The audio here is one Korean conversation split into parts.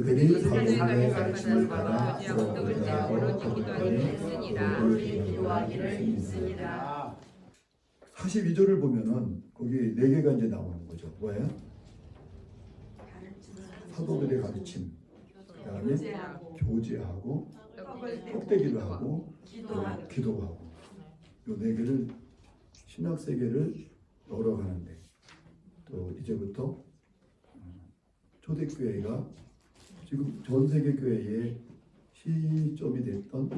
그들이 사도들의 가르침을 따라 부러워하고 기도하기를 믿습니다. 42절을 보면은 거기 네 개가 이제 나오는 거죠. 뭐예요? 사도들의 가르침, 그다음에 교제하고 떡대기를 하고 기도하고 요 네 개를 신학 세계를 열어가는데 또 이제부터 초대교회가 지금 전 세계 교회의 시점이 됐던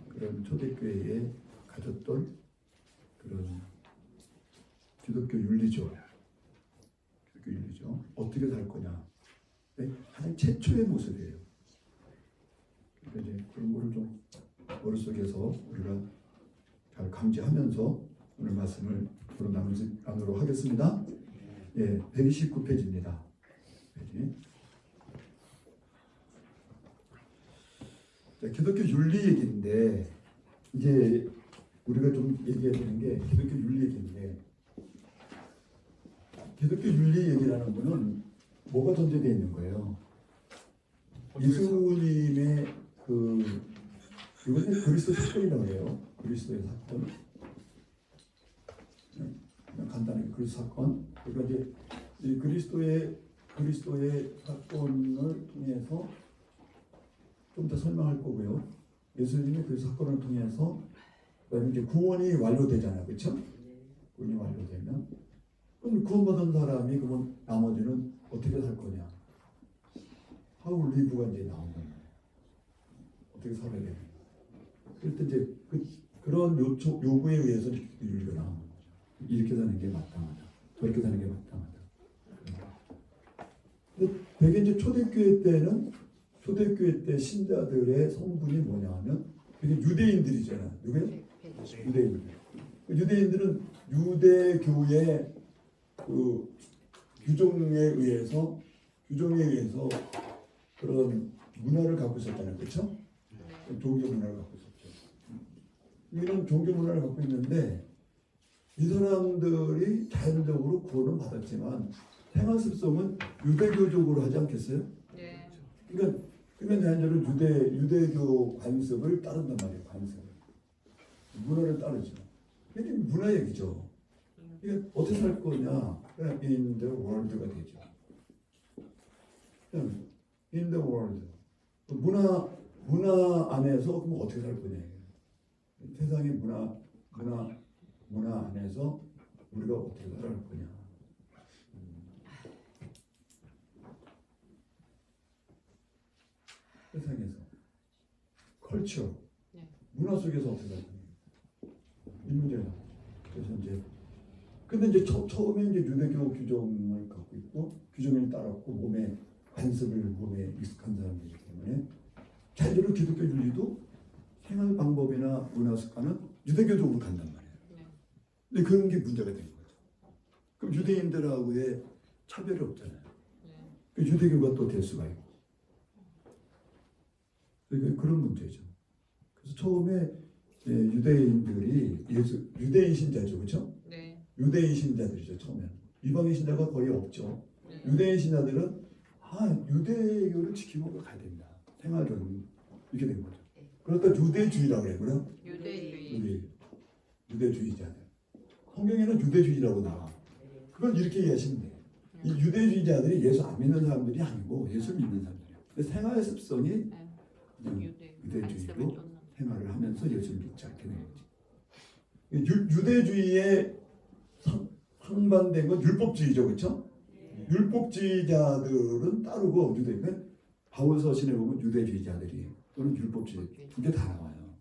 그런 초대교회에 가졌던 그런 기독교 윤리죠. 기독교 윤리죠. 어떻게 살 거냐. 네? 가장 최초의 모습이에요. 그러니까 이제 그런 거를 좀 머릿속에서 우리가 잘 감지하면서 오늘 말씀을 앞으로 나누도록 하겠습니다. 예, 129페이지입니다. 자, 기독교 윤리 얘기인데 이제 우리가 좀 얘기해야 되는 게 기독교 윤리 얘기인데 기독교 윤리 얘기라는 거는 뭐가 전제되어 있는 거예요? 예수님의 이것은 그리스도 사건이라고 해요. 그리스도의 사건. 그냥 간단하게 그리스도 사건. 그러니까 이제 이 그리스도의 사건을 통해서 좀 더 설명할 거고요. 예수님의 그 사건을 통해서 그다음에 이제 구원이 완료되잖아요, 그렇죠? 구원이 완료되면 그럼 구원받은 사람이 그러면 나머지는 어떻게 살 거냐? How live가 이제 나온 거예요. 어떻게 살아야 되냐? 그럴 때 이제 그런 요구에 의해서 윤리가 나오는 거죠. 이렇게 사는 게 마땅하다. 저렇게 사는 게 마땅하다. 근데 되게 이제 초대교회 때 신자들의 성분이 뭐냐 하면 되게 유대인들이잖아요. 누구예요? 유대인들. 유대인들은 유대교의 그 규정에 의해서 그런 문화를 갖고 있었잖아요. 그렇죠? 종교 문화를 갖고 있었죠. 이런 종교 문화를 갖고 있는데 이 사람들이 자연적으로 구원은 받았지만 생활 습성은 유대교적으로 하지 않겠어요? 네. 그러니까 자연적으로 유대교 관습을 따른단 말이에요. 관습을. 문화를 따르죠. 이게 문화 얘기죠. 이게 어떻게 살 거냐? 그냥 in the world가 되죠. 그냥 in the world. 문화 안에서 그럼 어떻게 살 거냐? 세상의 문화 안에서 우리가 어떻게 살아갈 거냐? 세상에서 컬처, 문화 속에서 어떻게 살 거냐? 이 문제가. 그래서 근데 이제 처음에 이제 유대교 규정을 갖고 있고 규정을 따랐고 몸에 익숙한 사람들이기 때문에 자연적으로 기독교 윤리도 생활 방법이나 문화 습관은 유대교적으로 간단 말이에요. 근데 그런 게 문제가 된 거죠. 그럼 유대인들하고의 차별이 없잖아요. 유대교가 또 될 수가 있고. 그러니까 그런 문제죠. 그래서 처음에 유대인들이 유대인 신자죠, 그렇죠? 네. 유대인 신자들이죠 처음에는. 이방인 신자가 거의 없죠. 네. 유대인 신자들은 유대교를 지키고 가야 된다. 생활은 이렇게 된 거죠. 그러니까 유대주의라고 해요, 그래요? 유대주의자들. 성경에는 유대주의라고 나와. 그건 이렇게 이해하시면 돼요. 이 유대주의자들이 예수 안 믿는 사람들이 아니고 예수 믿는 사람들이에요. 생활 습성이 유대주의로 생활을 하면서 예수를 믿지 않게 된 거지. 유대주의에 상반된 건 율법주의죠, 그렇죠? 율법주의자들은 따르고 유대인은 바울서신에 보면 유대주의자들이 또는 율법주의 두 개 다 나와요.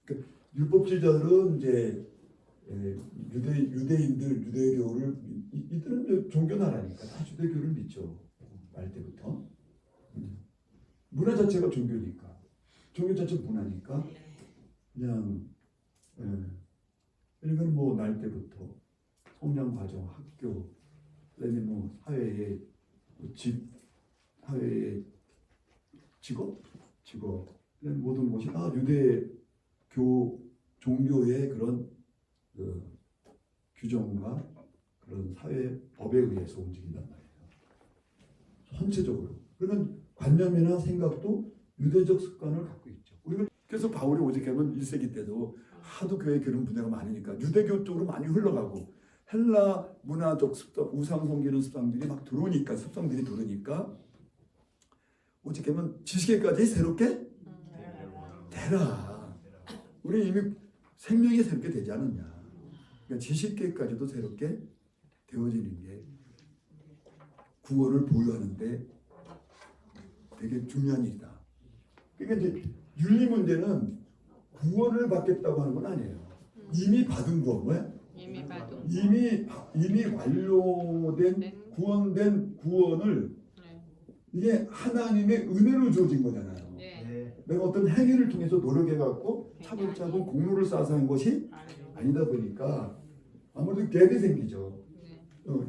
그러니까 율법주의자들은 이제 유대인들 유대교를 이들은 종교 나라니까 다 유대교를 믿죠. 말 때부터 문화 자체가 종교니까 종교 자체 문화니까 그냥 그러니까 뭐 날 때부터 성장 과정, 학교, 그다음에 뭐 사회의 직업 모든 것이 다 유대교 종교의 그런 규정과 그런 사회 법에 의해서 움직인단 말이에요. 전체적으로. 그러면 관념이나 생각도 유대적 습관을 갖고 있죠. 우리가 그래서 바울이 오직하면 1세기 때도 하도 교회 그런 분야가 많으니까 유대교 쪽으로 많이 흘러가고 헬라 문화적 습성, 우상 섬기는 습성들이 막 들어오니까 습성들이 들어오니까 오직하면 지식에까지 새롭게 되라. 우리 이미 생명이 새롭게 되지 않았냐. 그러니까 지식계까지도 새롭게 되어지는 게 구원을 보유하는데 되게 중요한 일이다. 그러니까 이제 윤리 문제는 구원을 받겠다고 하는 건 아니에요. 이미 받은 구원, 왜? 이미 완료된 구원된 구원을 이게 하나님의 은혜로 주어진 거잖아요. 내가 어떤 행위를 통해서 노력해갖고 차근차근 공로를 쌓아서 한 것이 아니다 보니까 아무래도 갭이 생기죠.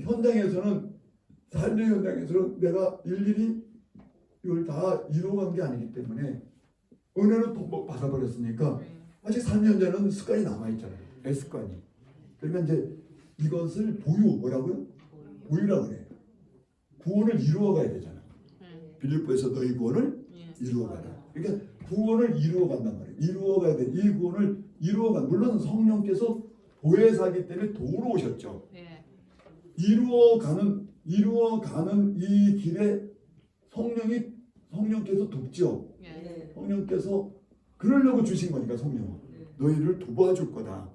현장에서는 삶의 현장에서는 내가 일일이 이걸 다 이루어간 게 아니기 때문에 은혜로 또 받아버렸으니까 아직 삶의 현장에는 습관이 남아있잖아요. 애습관이. 그러니까 이제 이것을 뭐라고요? 보유라고 그래요. 구원을 이루어가야 되잖아요. 빌립보에서 너희 구원을 이루어가라. 그러니까 구원을 이루어간단 말이에요. 이루어가야 돼. 이 구원을 물론 성령께서 보혜사기 때문에 도우러 오셨죠. 이루어가는 이 길에 성령께서 돕죠. 성령께서 그러려고 주신 거니까 성령은 너희를 도와줄 거다.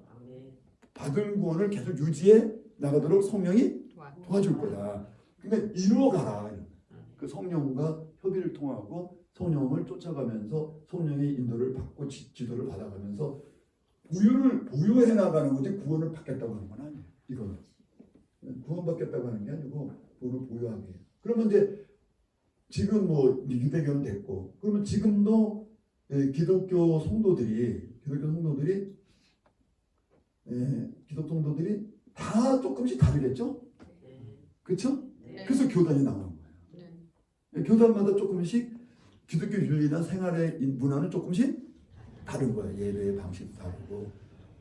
받은 구원을 계속 유지해 나가도록 성령이 도와줄 거다. 그러니까 이루어가라. 그 성령과 협의를 통하고 성령을 쫓아가면서 성령의 인도를 받고 지도를 받아가면서 보유해 나가는 거지 구원을 받겠다고 하는 건 아니에요. 이거는 구원받겠다고 하는 게 아니고 구원을 보유하게 해요. 그러면 이제 지금 뭐 유대교는 됐고 그러면 지금도 기독교 성도들이 다 조금씩 다르겠죠? 그렇죠? 그래서 교단이 나오는 거예요. 교단마다 조금씩 기독교 윤리나 생활의 문화는 조금씩 다른 거예요. 예배의 방식도 다르고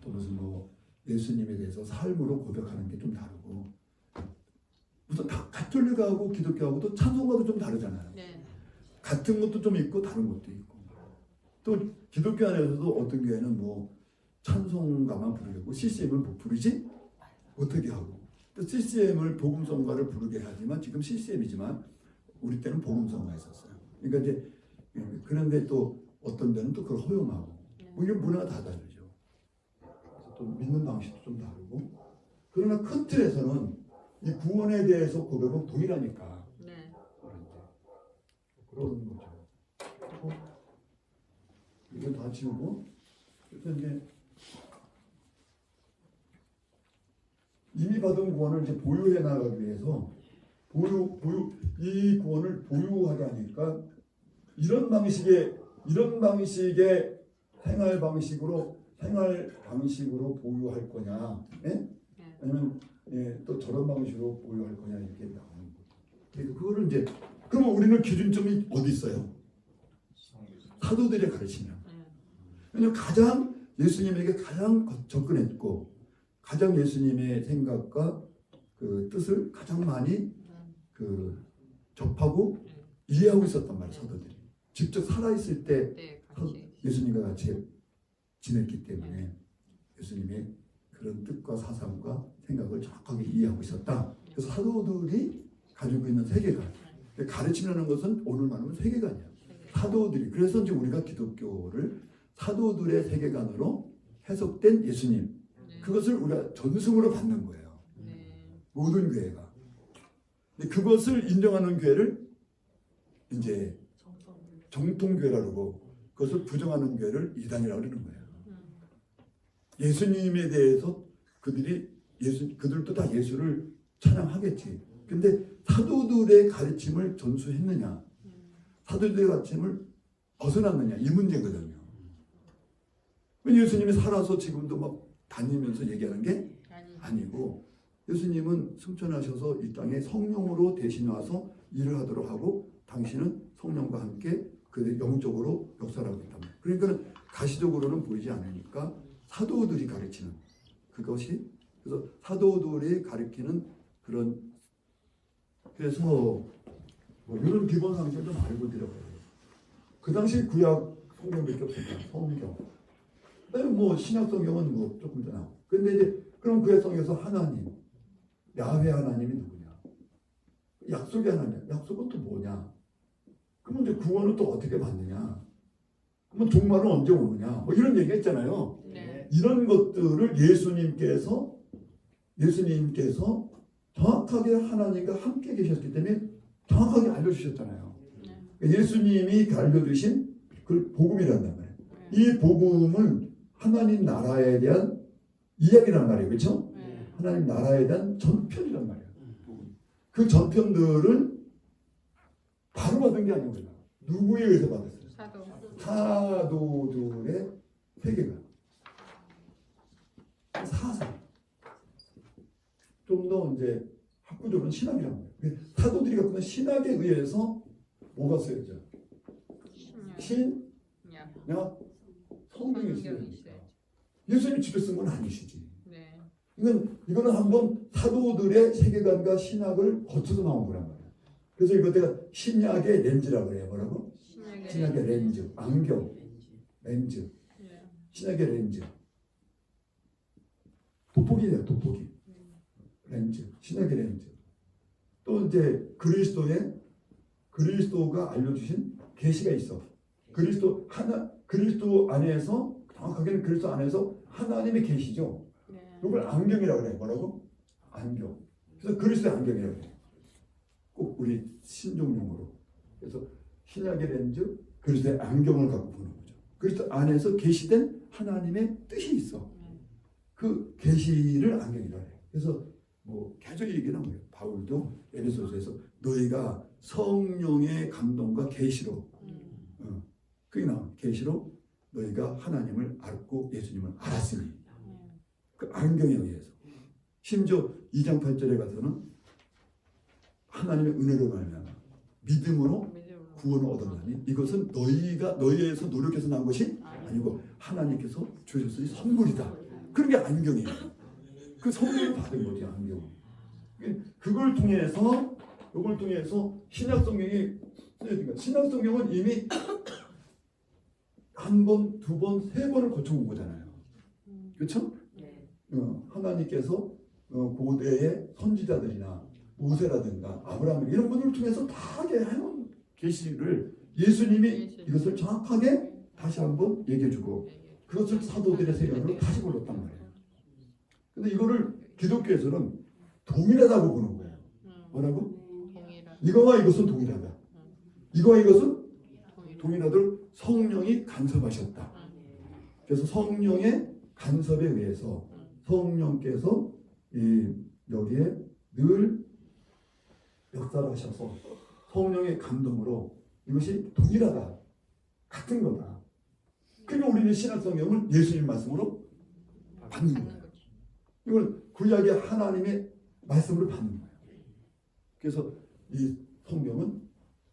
또 무슨 뭐 예수님에 대해서 삶으로 고백하는 게 좀 다르고 무슨 가톨릭하고 기독교하고도 찬송가도 좀 다르잖아요. 같은 것도 좀 있고 다른 것도 있고 또 기독교 안에서도 어떤 교회는 뭐 찬송가만 부르려고 CCM을 부르지 못하게 하고 또 CCM을 복음성가를 부르게 하지만 지금 CCM이지만 우리 때는 복음성가 했었어요. 그러니까 이제 그런데 또 어떤 데는 또 그걸 허용하고 뭐 이게 문화가 다 다르죠. 그래서 또 믿는 방식도 좀 다르고 그러나 큰 틀에서는 이 구원에 대해서 고백은 동일하니까 그런 거죠. 이걸 다 지우고 그래서 이제 이미 받은 구원을 이제 보유해 나가기 위해서 이 구원을 보유하게 하니까 이런 방식의 생활 방식으로 보유할 거냐, 아니면 또 저런 방식으로 보유할 거냐 이렇게 나오는 거죠. 그거를 이제 그러면 우리는 기준점이 어디 있어요? 사도들의 가르침이야. 왜냐면 가장 예수님에게 가장 접근했고 가장 예수님의 생각과 그 뜻을 가장 많이 그 접하고 이해하고 있었단 말이에요. 사도들이 직접 살아있을 때 예수님과 같이 지냈기 때문에 예수님의 그런 뜻과 사상과 생각을 정확하게 이해하고 있었다. 그래서 사도들이 가지고 있는 세계관, 가르치려는 것은 오늘 말하면 세계관이야. 사도들이 그래서 이제 우리가 기독교를 사도들의 세계관으로 해석된 예수님, 그것을 우리가 전승으로 받는 거예요. 모든 교회가. 근데 그것을 인정하는 교회를 이제 정통교회라고 그러고 그것을 부정하는 교회를 이단이라고 그러는 거예요. 예수님에 대해서 그들도 다 예수를 찬양하겠지. 근데 사도들의 가르침을 전수했느냐, 사도들의 가르침을 벗어났느냐 이 문제거든요. 예수님이 살아서 지금도 막 다니면서 얘기하는 게 아니고 예수님은 승천하셔서 이 땅에 성령으로 대신 와서 일을 하도록 하고 당신은 성령과 함께 그들 영적으로 역사를 하고 있단 말이에요. 그러니까 가시적으로는 보이지 않으니까 사도들이 가르치는 그것이 그래서 사도들이 가르치는 그런 그래서 뭐 이런 기본 상식을 좀 알고 들어가야 돼요. 그 당시 구약 성경밖에 없었잖아요. 성경. 그다음에 뭐 신약 성경은 뭐 조금 더 나오고. 근데 이제 그럼 구약 성경에서 하나님, 야훼 하나님이 누구냐? 약속의 하나님, 약속은 또 뭐냐? 그러면 이제 구원은 또 어떻게 받느냐? 그러면 종말은 언제 오느냐? 뭐 이런 얘기가 있잖아요. 네. 이런 것들을 예수님께서 정확하게 하나님과 함께 계셨기 때문에 정확하게 알려주셨잖아요. 예수님이 알려주신 그 복음이란단 말이에요. 이 복음은 하나님 나라에 대한 이야기란 말이에요. 그렇죠? 하나님 나라에 대한 전편이란 말이에요. 그 전편들을 바로 받은 게 아니고요. 누구에 의해서 받았어요? 사도들의 세계관. 사상. 좀 더 이제 학구적으로는 신학이라고 해요. 사도들이 갖고 있는 신학에 의해서 뭐가 쓰여져? 신약, 성경이 쓰여집니다. 예수님이 직접 쓴 건 아니시지. 네. 이거는 한번 사도들의 세계관과 신학을 거쳐서 나온 거란 말이야. 그래서 이거 내가 신약의 렌즈라고 해요. 뭐라고? 신약의 렌즈, 안경, 렌즈. 신약의 렌즈. 돋보기예요, 돋보기. 렌즈, 신약의 렌즈. 또 이제 그리스도가 알려주신 계시가 있어. 그리스도 안에서, 정확하게는 그리스도 안에서 하나님의 계시죠. 이걸 안경이라고 그래. 뭐라고? 안경. 그래서 그리스도의 안경이라고 그래. 꼭 우리 신종용어로. 그래서 신약의 렌즈, 그리스도의 안경을 갖고 보는 거죠. 그리스도 안에서 계시된 하나님의 뜻이 있어. 그 계시를 안경이라고 해. 그래서 뭐 계속 얘기하는 거예요. 바울도 에베소서에서 너희가 성령의 감동과 계시로, 그게 나와. 계시로 너희가 하나님을 알고 예수님을 알았으니. 그 안경에 의해서. 심지어 2장 8절에 가서는 하나님의 은혜로 말미암아 믿음으로 구원을 얻었나니 이것은 너희에서 노력해서 난 것이 아니고 하나님께서 주셨으니 선물이다. 그런 게 안경이에요. 그 선물을 받은 거지, 안경. 그걸 통해서 신약 성경이 쓰여진 신약 성경은 이미 한 번, 두 번, 세 번을 거쳐온 거잖아요. 그렇죠? 하나님께서 고대의 선지자들이나 모세라든가 아브라함 이런 분들을 통해서 다 해놓은 계시를 예수님이 이것을 정확하게 다시 한번 얘기해주고 그것을 사도들의 세계관으로 다시 불렀단 말이에요. 근데 이거를 기독교에서는 동일하다고 보는 거예요. 뭐라고? 이거와 이것은 동일하다. 이거와 이것은 동일하도록 성령이 간섭하셨다. 그래서 성령의 간섭에 의해서 성령께서 여기에 늘 역사를 하셔서 성령의 감동으로 이것이 동일하다. 같은 거다. 그러니까 우리는 신약 성경을 예수님 말씀으로 받는 거예요. 이걸 구약의 하나님의 말씀으로 받는 거예요. 그래서 이 성경은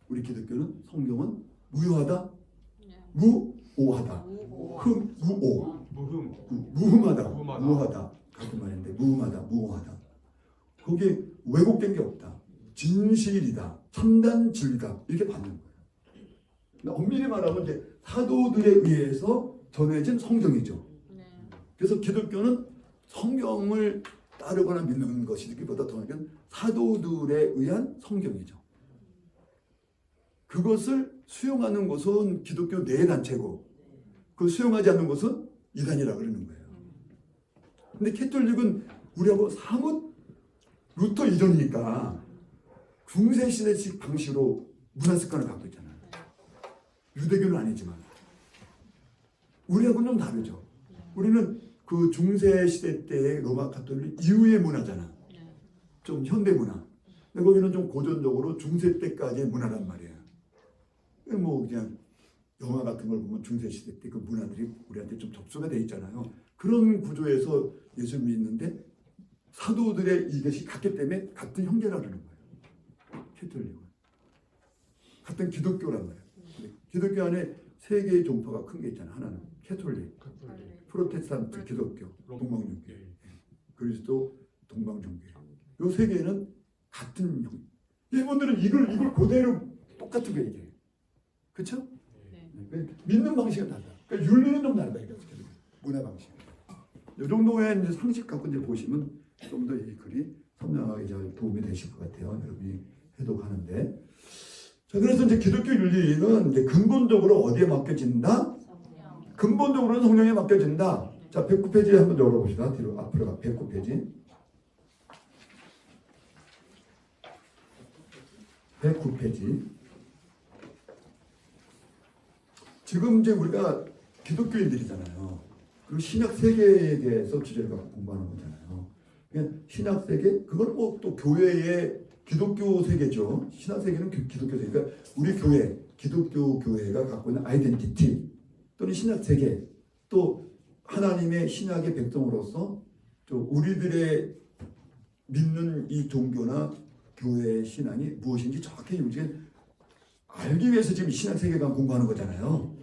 우리 기독교는 성경은 무효하다, 무오하다, 무흠하다, 무하다 같은 말인데 무흠하다, 무오하다. 거기에 왜곡된 게 없다. 진실이다, 참된 진리다 이렇게 받는 거예요. 엄밀히 말하면 이제 사도들에 의해서 전해진 성경이죠. 그래서 기독교는 성경을 따르거나 믿는 것이기보다 더 나은 사도들에 의한 성경이죠. 그것을 수용하는 것은 기독교 내 단체고 그 수용하지 않는 것은 이단이라고 그러는 거예요. 근데 캐톨릭은 우리하고 사뭇 루터 이전이니까 중세시대식 방식으로 문화 습관을 갖고 있잖아요. 유대교는 아니지만 우리하고는 좀 다르죠. 우리는 그 중세시대 때의 로마 가톨릭 이후의 문화잖아. 좀 현대 문화. 근데 거기는 좀 고전적으로 중세 때까지의 문화란 말이에요. 뭐 그냥 영화 같은 걸 보면 중세시대 때 그 문화들이 우리한테 좀 접수가 돼 있잖아요. 그런 구조에서 예수 믿는데 사도들의 이것이 같기 때문에 같은 형제라 그러는 거예요. 캐톨릭은. 같은 기독교란 말이에요. 기독교 안에 세 개의 종파가 큰 게 있잖아요. 하나는 캐톨릭, 프로테스탄트, 기독교, 동방종교, 그리스도 동방종교. 이 세 개는 같은 형. 이분들은 이걸 그대로 똑같은 거 얘기해요. 그렇죠? 네. 믿는 방식은 달라. 그러니까 윤리는 좀 다르다 이거죠. 문화 방식. 이 정도의 이제 상식 갖고 이제 보시면 좀 더 이 글이 선명하게 잘 도움이 되실 것 같아요. 여러분이 해독하는데. 자, 그래서 이제 기독교 윤리는 이제 근본적으로 어디에 맡겨진다? 근본적으로는 성령에 맡겨진다. 자, 109페이지 한번 열어봅시다. 뒤로 앞으로 가. 109페이지. 109페이지. 지금 이제 우리가 기독교인들이잖아요. 그리고 신약 세계에 대해서 주제를 갖고 공부하는 거잖아요. 그러니까 신약 세계, 그건 뭐 또 교회의 기독교 세계죠. 신약 세계는 기독교 세계. 그러니까 우리 교회, 기독교 교회가 갖고 있는 아이덴티티 또는 신약 세계, 또 하나님의 신약의 백성으로서 또 우리들의 믿는 이 종교나 교회의 신앙이 무엇인지 정확히 우리가 알기 위해서 지금 신약 세계관 공부하는 거잖아요.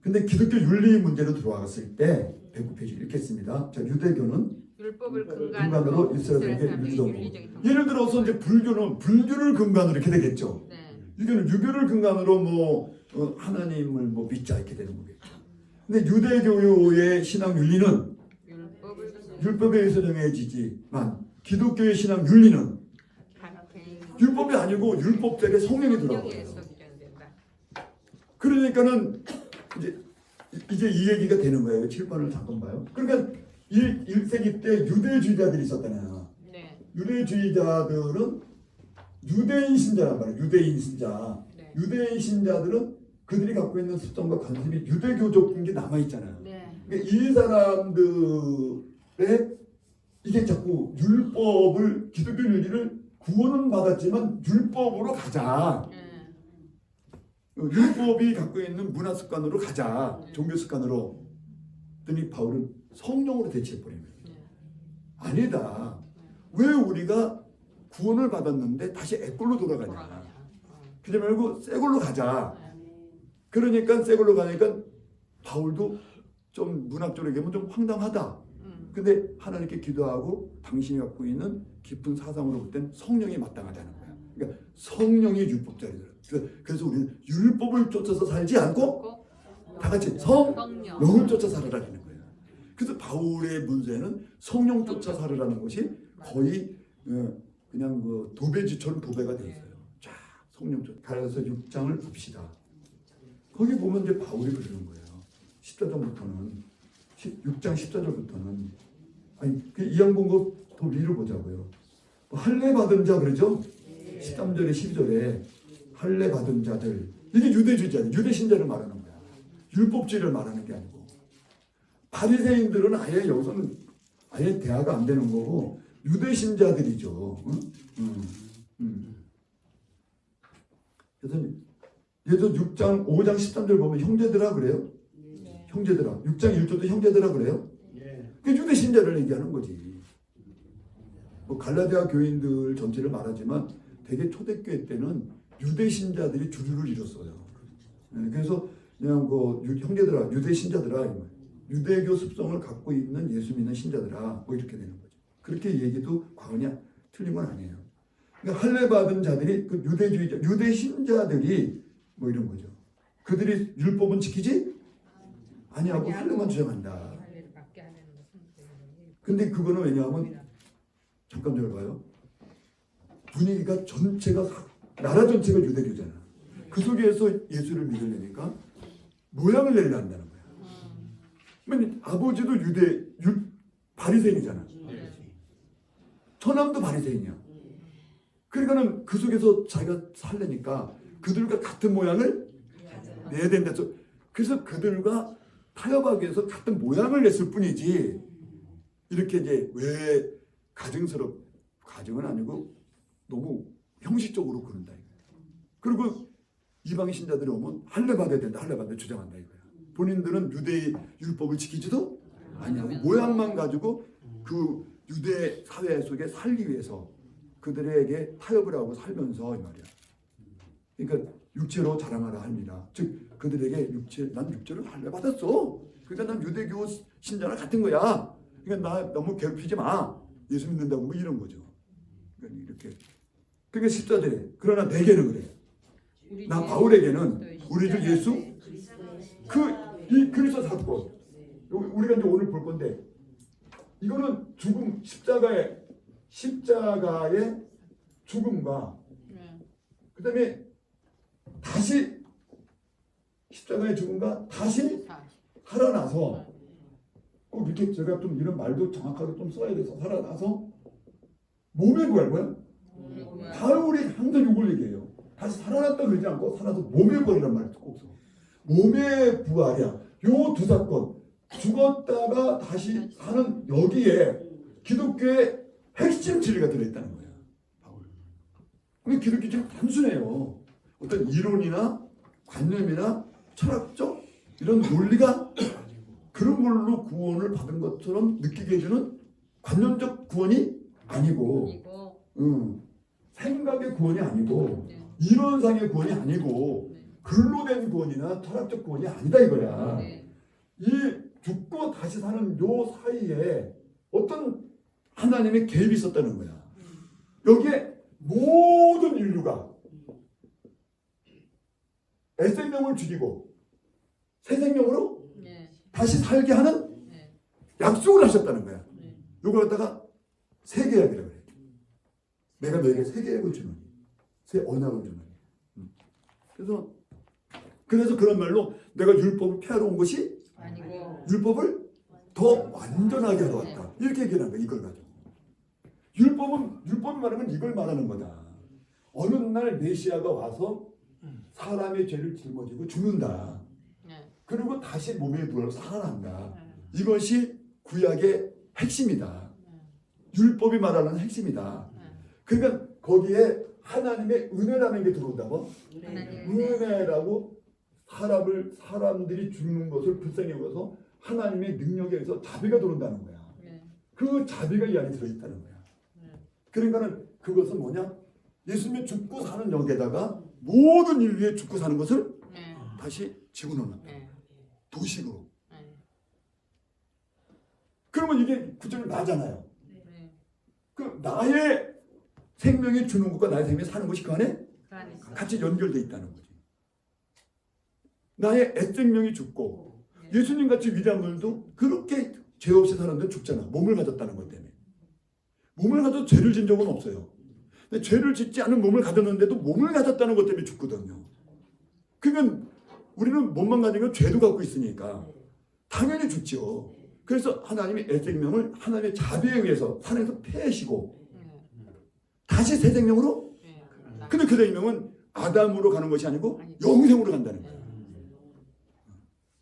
근데 기독교 윤리 문제로 들어왔을 때 109페이지 읽겠습니다. 자, 유대교는 율법을 근간으로 이스라엘에게 윤리적인 예를 들어서 이제 불교는 불교를 근간으로 이렇게 되겠죠. 네. 유교를 근간으로 뭐 하나님을 뭐 믿자 이렇게 되는 거겠죠. 근데 유대교의 신앙 윤리는 율법에 의해서 정해지지만 기독교의 신앙 윤리는 율법이 아니고 율법적인 성령이 들어가요. 그러니까는 이제 이 얘기가 되는 거예요. 7번을 잠깐 봐요. 그러니까 1세기 때 유대주의자들이 있었잖아요. 네. 유대주의자들은 유대인 신자란 말이에요. 유대인 신자. 네. 유대인 신자들은 그들이 갖고 있는 습성과 관습이 유대교적인 게 남아있잖아요. 네. 그러니까 이 사람들의 이게 자꾸 율법을 기독교 윤리를 구원은 받았지만 율법으로 가자. 율법이 갖고 있는 문화 습관으로 가자. 종교 습관으로. 그랬더니 바울은 성령으로 대체해버린 거예요. 아니다. 왜 우리가 구원을 받았는데 다시 애꼴로 돌아가냐. 그러지 말고 새 걸로 가자. 그러니까 새 걸로 가니까 바울도 좀 문학적으로 얘기하면 좀 황당하다. 근데 하나님께 기도하고 당신이 갖고 있는 깊은 사상으로 볼 땐 성령이 마땅하다는 거야. 그러니까 성령이 율법자리더라. 그래서 우리는 율법을 쫓아서 살지 않고 다 같이 성령을 쫓아 살아라는 거예요. 그래서 바울의 문제는 성령 쫓아 살으라는 것이 거의 그냥 그 도배지처럼 도배가 돼 있어요. 자, 성령 쫓아. 가서 6장을 봅시다. 거기 보면 이제 바울이 그러는 거예요. 14절부터는 6장 14절부터는 아니 이 양본 거더 위로 보자고요. 할례 받은 자 그러죠? 13절에 12절에 할례 받은 자들 이게 유대주의자들, 유대신자를 말하는 거야. 율법주의를 말하는 게 아니고 바리새인들은 아예 여기서는 아예 대화가 안 되는 거고 유대신자들이죠. 그래서 예를 6장 5장 13절 보면 형제들아 그래요. 형제들아 6장 1절도 형제들아 그래요. 그 유대신자를 얘기하는 거지. 뭐 갈라디아 교인들 전체를 말하지만 되게 초대교회 때는 유대신자들이 주류를 이뤘어요. 그래서 그냥 그 형제들아, 유대신자들아, 유대교 습성을 갖고 있는 예수 믿는 신자들아, 뭐 이렇게 되는 거죠. 그렇게 얘기도 과언이 틀린 건 아니에요. 그러니까 할례 받은 자들이 그 유대주의자, 유대신자들이 뭐 이런 거죠. 그들이 율법은 지키지 아니하고 할례만 주장한다. 근데 그거는 왜냐하면 잠깐 들어봐요. 분위기가 전체가 나라 전체가 유대교잖아. 그 속에서 예수를 믿으려니까 모양을 내려 한다는 거야. 아버지도 바리새인이잖아. 처남도 바리새인이야. 그러니까는 그 속에서 자기가 살려니까 그들과 같은 모양을 내야 된다. 그래서 그들과 타협하기 위해서 같은 모양을 냈을 뿐이지. 이렇게 이제 왜 가정은 아니고 너무 형식적으로 그런다. 그리고 이방인 신자들이 오면 할례 받아야 된다. 할례 받아 주장한다 이거야. 본인들은 유대 율법을 지키지도 아니하고 모양만 가지고 그 유대 사회 속에 살기 위해서 그들에게 타협을 하고 살면서 이 말이야. 그러니까 육체로 자랑하라 합니다. 즉 그들에게 난 육체로 할례 받았어. 그러니까 난 유대교 신자랑 같은 거야. 그러니까 나 너무 괴롭히지 마. 예수 믿는다고 뭐 이런 거죠. 그러니까 이렇게 그게 14절에 그러나 내게는 그래. 나 바울에게는 우리 주 예수 이 그리스도 사건 우리가 이제 오늘 볼 건데 이거는 죽음 십자가의 죽음과 그다음에 다시 십자가의 죽음과 다시 살아나서 꼭 이렇게 제가 좀 이런 말도 정확하게 좀 써야 돼서 살아나서 몸의 부활 뭐야? 바울이 항상 이걸 얘기해요. 다시 살아났다 그러지 않고 살아서 몸의 부활이란 말을 꼭 써. 몸의 부활이야. 요 두 사건 죽었다가 다시 사는 여기에 기독교의 핵심 진리가 들어있다는 거야. 바울. 근데 기독교 좀 단순해요. 어떤 이론이나 관념이나 철학적 이런 논리가 그런 걸로 구원을 받은 것처럼 느끼게 해주는 관념적 구원이 아니고 생각의 구원이 아니고 이론상의 구원이 아니고 글로 된 구원이나 철학적 구원이 아니다 이거야. 이 죽고 다시 사는 요 사이에 어떤 하나님의 개입이 있었다는 거야. 여기에 모든 인류가 애생명을 죽이고 새 생명으로 다시 살게 하는 약속을 하셨다는 거야. 요걸 갖다가 새 계약이라고 그래. 내가 너에게 새 계약을 주노니 새 언약을 주노니. 그래서 그런 말로 내가 율법을 폐하러 온 것이 아니고 율법을 더 완전하게 하러 왔다. 이렇게 얘기하는 거야. 이걸 가지고. 율법 말하면 이걸 말하는 거다. 어느 날 메시아가 와서 사람의 죄를 짊어지고 죽는다. 그리고 다시 몸의 부활로 살아난다. 이것이 구약의 핵심이다. 율법이 말하는 핵심이다. 그러니까 거기에 하나님의 은혜라는 게 들어온다고? 은혜라고 사람들이 죽는 것을 불쌍히 여겨서 하나님의 능력에 의해서 자비가 들어온다는 거야. 그 자비가 이 안에 들어있다는 거야. 그러니까는 그것은 뭐냐? 예수님의 죽고 사는 역에다가 모든 인류의 죽고 사는 것을 다시 집어넣는 거야. 도식으로. 그러면 이게 구절이 나잖아요. 그 나의 생명이 주는 것과 나의 생명이 사는 것이 그 안에 같이 연결되어 있다는 거지. 나의 애생명이 죽고 예수님 같이 위대한 분들도 그렇게 죄 없이 사람들은 죽잖아. 몸을 가졌다는 것 때문에. 몸을 가져도 죄를 진 적은 없어요. 근데 죄를 짓지 않은 몸을 가졌는데도 몸을 가졌다는 것 때문에 죽거든요. 그러면 우리는 몸만 가진 건 죄도 갖고 있으니까 당연히 죽죠. 그래서 하나님의 애생명을 하나님의 자비에 의해서 산에서 폐하시고 다시 새 생명으로. 근데 그 생명은 아담으로 가는 것이 아니고 영생으로 간다는 거예요.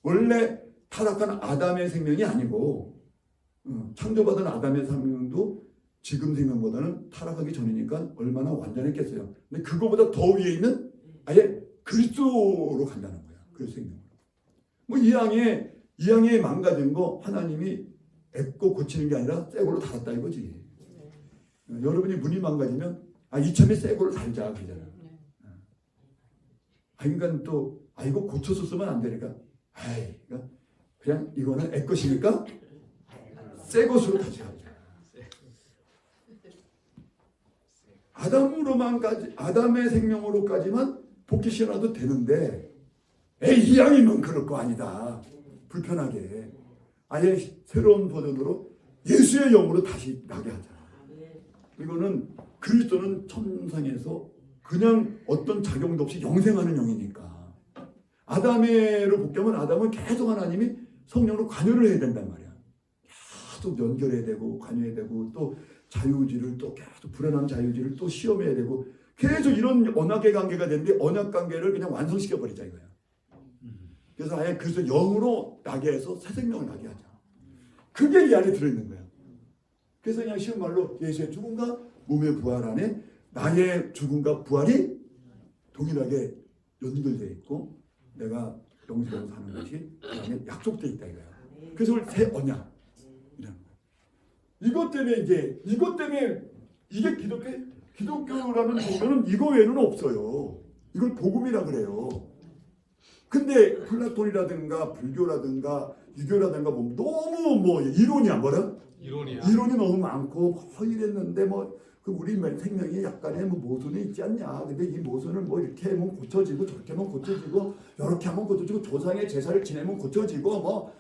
원래 타락한 아담의 생명이 아니고 창조받은 아담의 생명도 지금 생명보다는 타락하기 전이니까 얼마나 완전했겠어요. 근데 그거보다 더 위에 있는 아예 그리스도로 간다는 거야. 그리스도 생명으로. 뭐 이 양에 망가진 거 하나님이 애고 고치는 게 아니라 새 걸로 달았다 이거지. 여러분이 문이 망가지면 이참에 새 걸로 달자 그러잖아. 그러니까 또 이거 고쳐서 쓰면 안 되니까 그냥 이거는 애 것이니까 새 것으로 다시 하자. 아담의 생명으로까지만 복귀 시켜놔도 되는데 이 양이면 그럴 거 아니다. 불편하게 아예 새로운 버전으로 예수의 영으로 다시 나게 하자. 이거는 그리스도는 천상에서 그냥 어떤 작용도 없이 영생하는 영이니까 아담으로 복귀하면 아담은 계속 하나님이 성령으로 관여를 해야 된단 말이야. 계속 연결해야 되고 관여해야 되고 또 자유의지를 또 계속 불안한 자유의지를 또 시험해야 되고 계속 이런 언약의 관계가 되는데 언약 관계를 그냥 완성시켜 버리자 이거야. 그래서 아예 그래서 영으로 나게 해서 새 생명을 나게 하자. 그게 이 안에 들어있는 거야. 그래서 그냥 쉬운 말로 예수의 죽음과 몸의 부활 안에 나의 죽음과 부활이 동일하게 연결되어 있고 내가 영생으로 사는 것이 그 안에 약속되어 있다 이거야. 그래서 새 언약. 이것 때문에 이게 기독교라는 종교는 이거 외에는 없어요. 이걸 복음이라 그래요. 근데 플라톤이라든가 불교라든가 유교라든가 너무 이론이야 뭐라? 이론이 너무 많고 이랬는데 그 우리 생명이 약간의 뭐 모순이 있지 않냐. 근데 이 모순을 뭐 이렇게 하면 고쳐지고 저렇게 하면 고쳐지고 이렇게 하면 고쳐지고 조상의 제사를 지내면 고쳐지고 뭐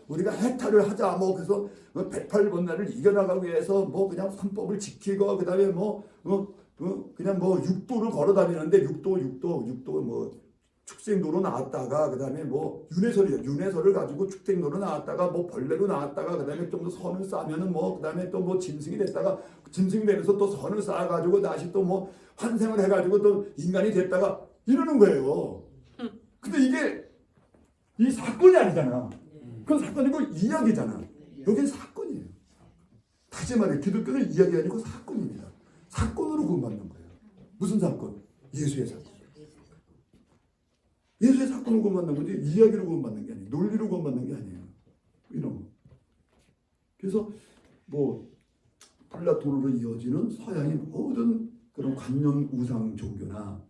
우리가 해탈을 하자 뭐 그래서 108번날을 이겨나가기 위해서 뭐 그냥 헌법을 지키고 그다음에 뭐 그냥 뭐 육도를 걸어 다니는데 육도 뭐 축생도로 나왔다가 그다음에 뭐 윤회설을 가지고 축생도로 나왔다가 뭐 벌레로 나왔다가 그다음에 좀 더 선을 쌓으면은 뭐 그다음에 또 뭐 짐승이 됐다가 짐승이 되면서 또 선을 쌓아가지고 다시 또 뭐 환생을 해가지고 또 인간이 됐다가 이러는 거예요. 근데 이게 이 사건이 아니잖아. 그건 사건이고 이야기잖아. 여기는 사건이에요. 다시 말해 기독교는 이야기 아니고 사건입니다. 사건으로 구원받는 거예요. 무슨 사건? 예수의 사건. 예수의 사건을 구원받는 거지 이야기로 구원받는 게 아니에요. 논리로 구원받는 게 아니에요. 이런 거. 그래서 뭐 플라톤으로 이어지는 서양의 모든 그런 관념 우상 종교나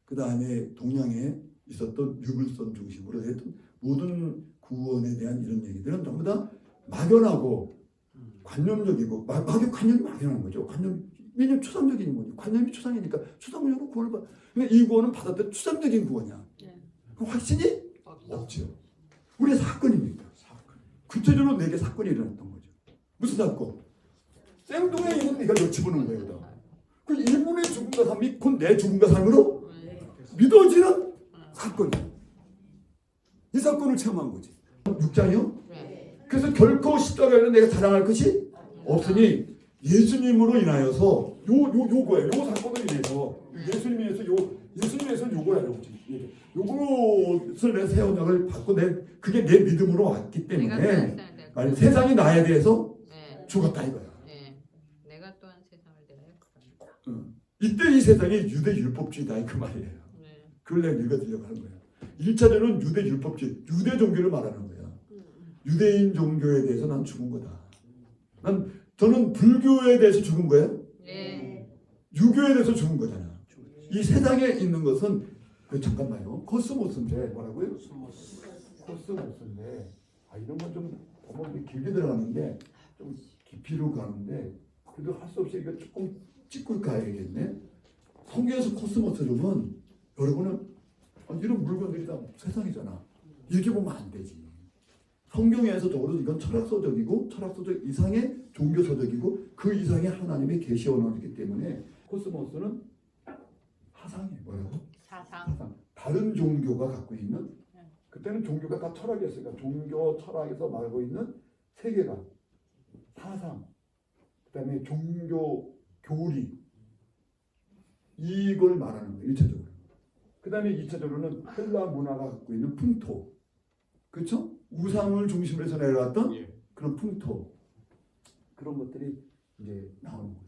그 다음에 동양에 있었던 유물선 중심으로 했던 모든 구원에 대한 이런 얘기들은 전부 다 막연하고 관념적이고 관념이 막연한 거죠. 왜냐면 추상적인 거니. 관념이 추상이니까 추상적으로 구원을 받. 근데 이 구원은 받았을 때 추상적인 구원이야. 확신이 없죠. 우리의 사건입니까? 구체적으로 내게 사건이 일어났던 거죠. 무슨 사건? 생동의 이건 네가 여쭤보는 거예요. 그 이분의 죽음과 삶이 곧 내 죽음과 삶으로 믿어지는 사건이에요. 이 사건을 체험한 거지. 6장이요? 그래서 결코 십자가에는 내가 자랑할 것이 없으니 예수님으로 인하여서 요거예요. 요 사건을 인해서 예수님에서 요거야. 요것을 내 새 언약을 받고 그게 내 믿음으로 왔기 때문에 세상이 나에 대해서 죽었다 이거야. 내가 또한 세상을 대하여 이때 이 세상이 유대 율법주의다 그 말이에요. 그걸 내가 읽어드리려고 하는 거야. 1차전은 유대 율법주의, 유대 종교를 말하는 거야. 유대인 종교에 대해서 난 죽은 거다. 저는 불교에 대해서 죽은 거예요. 유교에 대해서 죽은 거잖아. 이 세상에 있는 것은 잠깐만요. 코스모스인데 뭐라고요? 코스모스인데 이런 건 좀 너무 길게 들어가는데 좀 깊이로 가는데 그래도 할 수 없이 이거 조금 찍고 가야겠네. 성경에서 코스모스는 여러분은 이런 물건들이 다 세상이잖아. 이렇게 보면 안 되지. 성경에서 적어도 이건 철학서적이고 철학서적 이상의 종교서적이고 그 이상의 하나님의 계시 언어이기 때문에 코스모스는 사상이에요. 뭐라고? 사상. 다른 종교가 갖고 있는 그때는 종교가 다 철학이었으니까 종교 철학에서 말고 있는 세계관, 사상, 그다음에 종교 교리 이걸 말하는 거예요. 1차적으로. 그다음에 2차적으로는 헬라 문화가 갖고 있는 풍토, 그렇죠? 우상을 중심으로 해서 내려왔던 그런 풍토 그런 것들이 이제 나오는 거죠.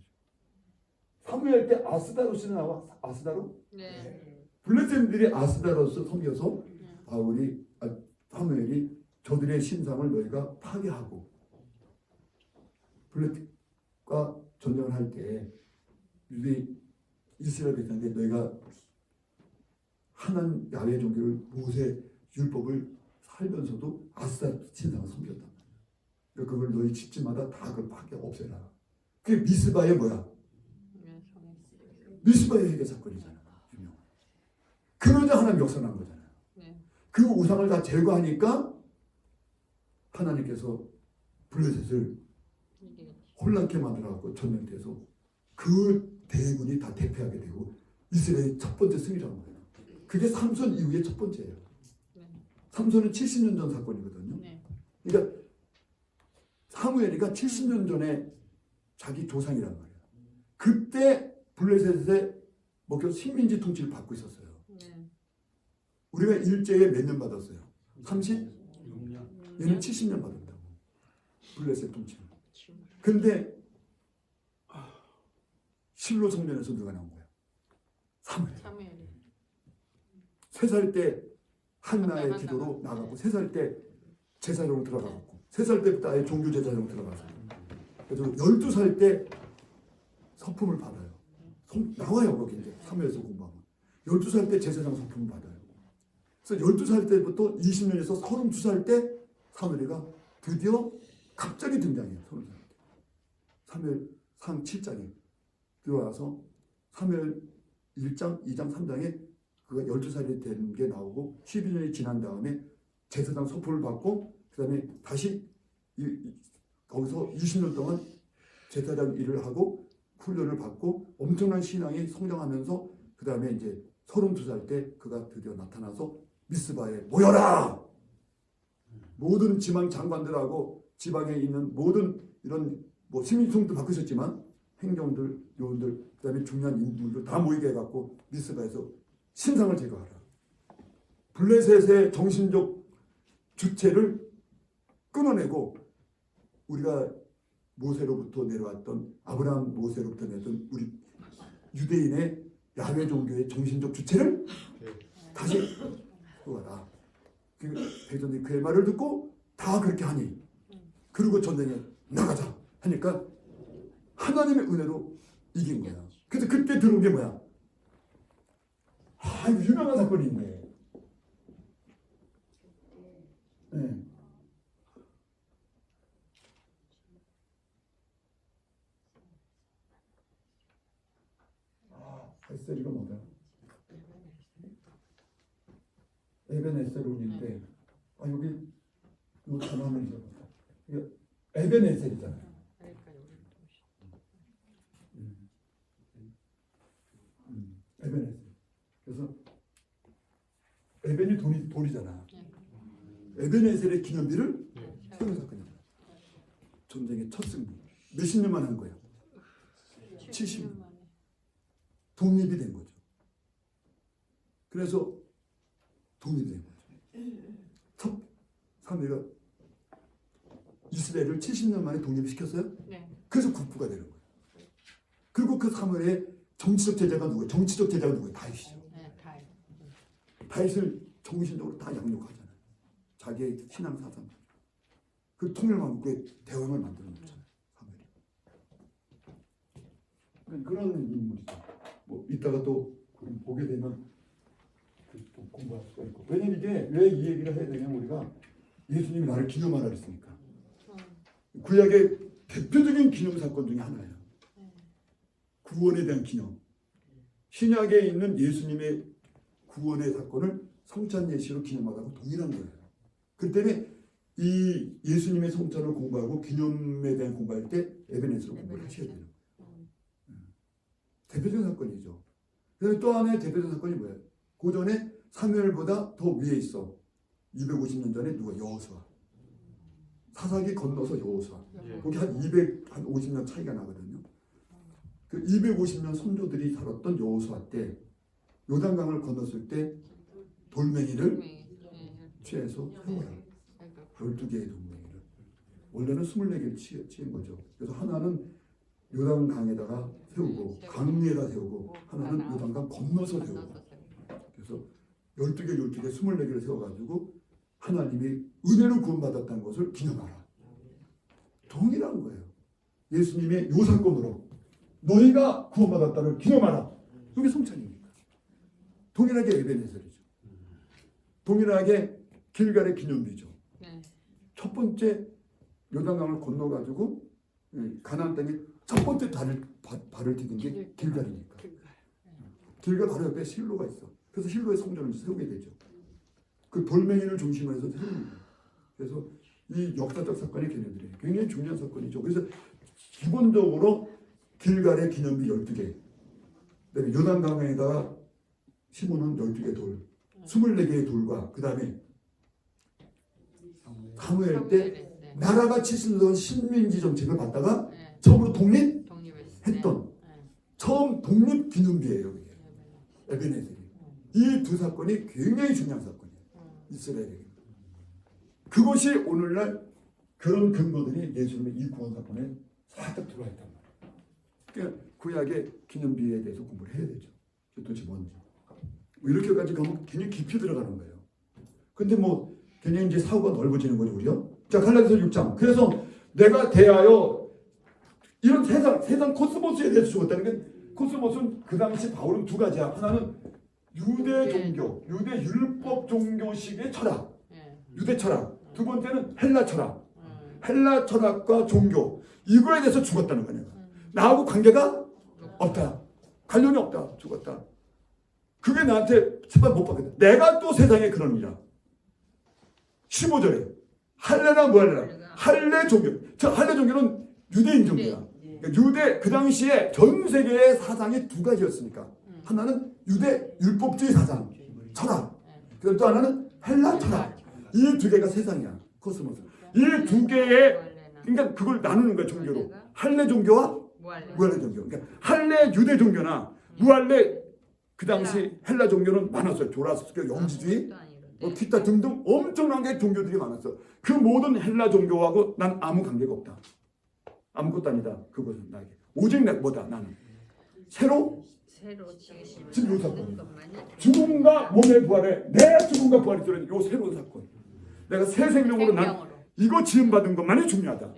사무엘 때 아스다로스는 나와. 아스다로? 블레셋들이 아스다로스 섬겨서 우리 사무엘이 저들의 신상을 너희가 파괴하고 블레셋과 전쟁을 할 때 유대 이스라엘 백성인데 너희가 하나님 야훼 종교를 모세 율법을 살면서도 아스다 신상을 섬겼다. 그러니까 그걸 너희 집집마다 다 그걸 파괴 없애라. 그게 미스바의 뭐야? 미스바의 회개 사건이잖아. 유명한. 그러자 하나님 역사난 거잖아요. 그 우상을 다 제거하니까 하나님께서 블레셋을 혼란케 만들어갖고 전쟁돼서 그 대군이 다 대패하게 되고 이스라엘의 첫 번째 승리라는 거예요. 그게 삼손 이후의 첫 번째예요. 삼손은 70년 전 사건이거든요. 그러니까 사무엘이가 70년 전에 자기 조상이란 말이에요. 그때 블레셋에 먹혀서 식민지 통치를 받고 있었어요. 우리가 일제에 몇 년 받았어요? 36년. 얘는 70년 받았다고. 블레셋 통치를. 근데 실로 성전에서 누가 나온 거야? 사무엘이. 3살 때 한나의 기도로 나가고 3살 때 제사장으로 들어가고 3살 때부터 아예 종교 제사장으로 들어가서 그래서 12살 때 성품을 받아요. 나와요 거기 이제 사무엘에서 공부하면 12살 때 제사장 성품을 받아요. 그래서 12살 때부터 20년에서 32살 때 사무엘이가 드디어 갑자기 등장해요. 32살 때 사무엘상 7장에 들어와서 사무엘 1장, 2장, 3장에 그가 12살이 된 게 나오고 12년이 지난 다음에 제사장 소포를 받고 그 다음에 다시 거기서 20년 동안 제사장 일을 하고 훈련을 받고 엄청난 신앙이 성장하면서 그 다음에 이제 32살 때 그가 드디어 나타나서 미스바에 모여라! 모든 지방 장관들하고 지방에 있는 모든 이런 뭐 시민총도 바꾸셨지만 행정들, 요원들, 그 다음에 중요한 인물들 다 모이게 해갖고 미스바에서 신상을 제거하라. 블레셋의 정신적 주체를 끊어내고 우리가 모세로부터 내려왔던 아브라함 모세로부터 내던 우리 유대인의 야훼 종교의 정신적 주체를 다시 세워라. 백성들이 그의 말을 듣고 다 그렇게 하니 그리고 전쟁에 나가자 하니까 하나님의 은혜로 이긴 거야. 그래서 그때 들어온 게 뭐야? 이거 유명한 사건이 있네. 네. 에셀이가 뭐다? 에벤에셀론인데 여기 요 단어는 적었다. 이게 에벤에셀이잖아요. 에벤에셀. 그래서 에벤이 돌이잖아. 에벤에셀의 기념비를 세우는 사건이야. 전쟁의 첫 승리. 몇십 년만 한 거예요. 70년. 독립이 된 거죠. 그래서 독립이 된 거죠. 첫 사무엘가 이스라엘을 70년 만에 독립시켰어요. 네. 그래서 국부가 되는 거예요. 그리고 그 사무엘의 정치적 제자가 누구예요? 정치적 제자가 누구예요? 다윗이죠. 네, 다윗. 다윗을 정신적으로 다 양육하잖아요. 자기의 신앙 사상. 그 통일왕국의 대왕을 만드는 거잖아요. 사무엘이. 그런 인물이죠. 뭐 이따가 또 보게 되면 또 공부할 수가 있고. 왜냐면 이게 왜 이 얘기를 해야 되냐면 우리가 예수님이 나를 기념하라 그랬으니까. 구약의 대표적인 기념 사건 중에 하나예요. 구원에 대한 기념. 신약에 있는 예수님의 구원의 사건을 성찬 예시로 기념하다고 동일한 거예요. 그렇기 때문에 이 예수님의 성찬을 공부하고 기념에 대한 공부할 때 에베네스로 공부를 하셔야 돼요. 대표적인 사건이죠. 그다음에 또 하나의 대표적인 사건이 뭐예요? 그 전에 사무엘보다 더 위에 있어. 250년 전에 누가? 여호수아. 사사기 건너서 여호수아. 거기 한 250년 차이가 나거든요. 그 250년 선조들이 살았던 여호수아 때 요단강을 건넜을 때 돌멩이를 취해서 세워라. 12개의 돌멩이를. 원래는 24개를 취한 거죠. 그래서 하나는 요단강에다가 세우고 강 위에다 세우고 하나는 요단강 건너서 세우고 그래서 12개 24개를 세워가지고 하나님이 은혜로 구원받았다는 것을 기념하라. 동일한 거예요. 예수님의 요 사건으로 너희가 구원받았다를 기념하라. 이게 성찬입니까? 동일하게 에베네셀이죠. 동일하게 길갈의 기념비죠. 첫 번째 요단강을 건너가지고 가나안 땅에 첫 번째 발을 디딘 게 길갈이니까. 길갈 바로 옆에 실로가 있어. 그래서 실로의 성전을 세우게 되죠. 그 돌멩이를 중심으로 해서 세우는 거예요. 그래서 이 역사적 사건의 개념들이 굉장히 중요한 사건이죠. 그래서 기본적으로 길갈의 기념비 12개, 그다음에 요단강에다가 심어놓은 12개 돌, 24개의 돌과 그 다음에 사무엘 때 나라가 70년 식민지 정책을 받다가 처음으로 독립했던 처음 독립 기념비예요. 에베네셀이. 이 두 사건이 굉장히 중요한 사건이에요. 이스라엘에게. 그것이 오늘날 그런 근거들이 예수님의 이 구원 사건에 살짝 들어와 있단 말이에요. 그러니까 구약의 기념비에 대해서 공부를 해야 되죠. 도대체 뭔지. 뭐 이렇게까지 가면 굉장히 깊이 들어가는 거예요. 근데 뭐 굉장히 이제 사고가 넓어지는 거죠, 우리요. 자, 갈라디아서 6장. 그래서 내가 대하여 이런 세상 코스모스에 대해서 죽었다는 게 코스모스는 그 당시 바울은 두 가지야. 하나는 유대 종교, 유대 율법 종교식의 철학, 유대 철학. 두 번째는 헬라 철학, 헬라 철학과 종교. 이거에 대해서 죽었다는 거냐. 나하고 관계가 없다. 관련이 없다. 죽었다. 그게 나한테 처벌 못 받겠다. 내가 또 세상에 그럽니다. 15절에 할례나 무할례나 할례 종교. 저 할례 종교는 유대인 종교야. 그러니까 유대 그 당시에 전 세계의 사상이 두 가지였으니까 하나는 유대 율법주의 사상 철학. 그다음 또 하나는 헬라 철학. 이 두 개가 세상이야. 코스모스. 이 두 개의 그러니까 그걸 나누는 거야 종교로. 할례 종교와 무할례 종교. 그러니까 할례 유대 종교나 무할례 그 당시 헬라 종교는 많았어요. 조라스교 영지주의, 기타 등등 엄청나게 종교들이 많았어. 그 모든 헬라 종교하고 난 아무 관계가 없다. 아무것도 아니다. 그것은 나에게 오직 내 뭐다 나는 새로 지금 요 사건. 죽음과 몸의 부활에 내 죽음과 부활이 들어있는 요 새로운 사건. 내가 새 생명으로 난 이거 지음받은 것만이 중요하다.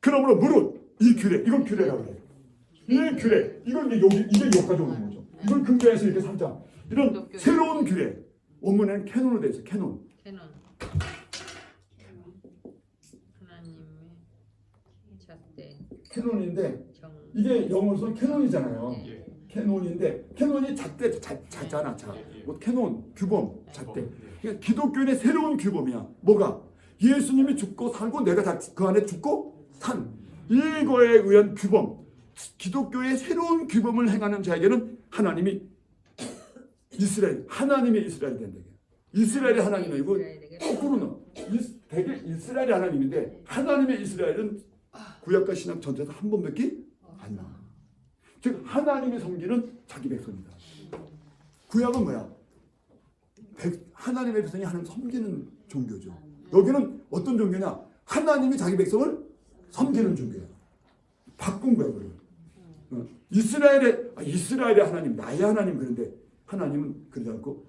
그러므로 무릇 이 규례 이건 규례라고 해요. 이 규례 이건 이제 여기 이게 여기까지 오는 거죠. 이걸 근거해서 이렇게 살자. 이런 새로운 규례 원문에는 캐논으로 되어 있어. 캐논. 하나님의 잣대. 캐논인데 이게 영어로서 캐논이잖아요. 캐논인데 캐논이 잣잖아. 뭐 캐논 규범 잣대. 그러니까 기독교인의 새로운 규범이야. 뭐가? 예수님이 죽고 살고 내가 그 안에 죽고 산 이거에 의한 규범. 기독교의 새로운 규범을 행하는 자에게는 하나님이 이스라엘 하나님의 이스라엘이 된다. 이스라엘의 하나님은 이거 거꾸로는 되게 이스라엘의 하나님인데 하나님의 이스라엘은 구약과 신약 전체에서 한 번밖에 안 나와. 즉 하나님이 섬기는 자기 백성이다. 구약은 뭐야? 하나님의 백성이 하나님 섬기는 종교죠. 여기는 어떤 종교냐? 하나님이 자기 백성을 섬기는 종교야. 바꾼 거야 그러면. 이스라엘의 하나님 나의 하나님 그런데 하나님은 그러지 않고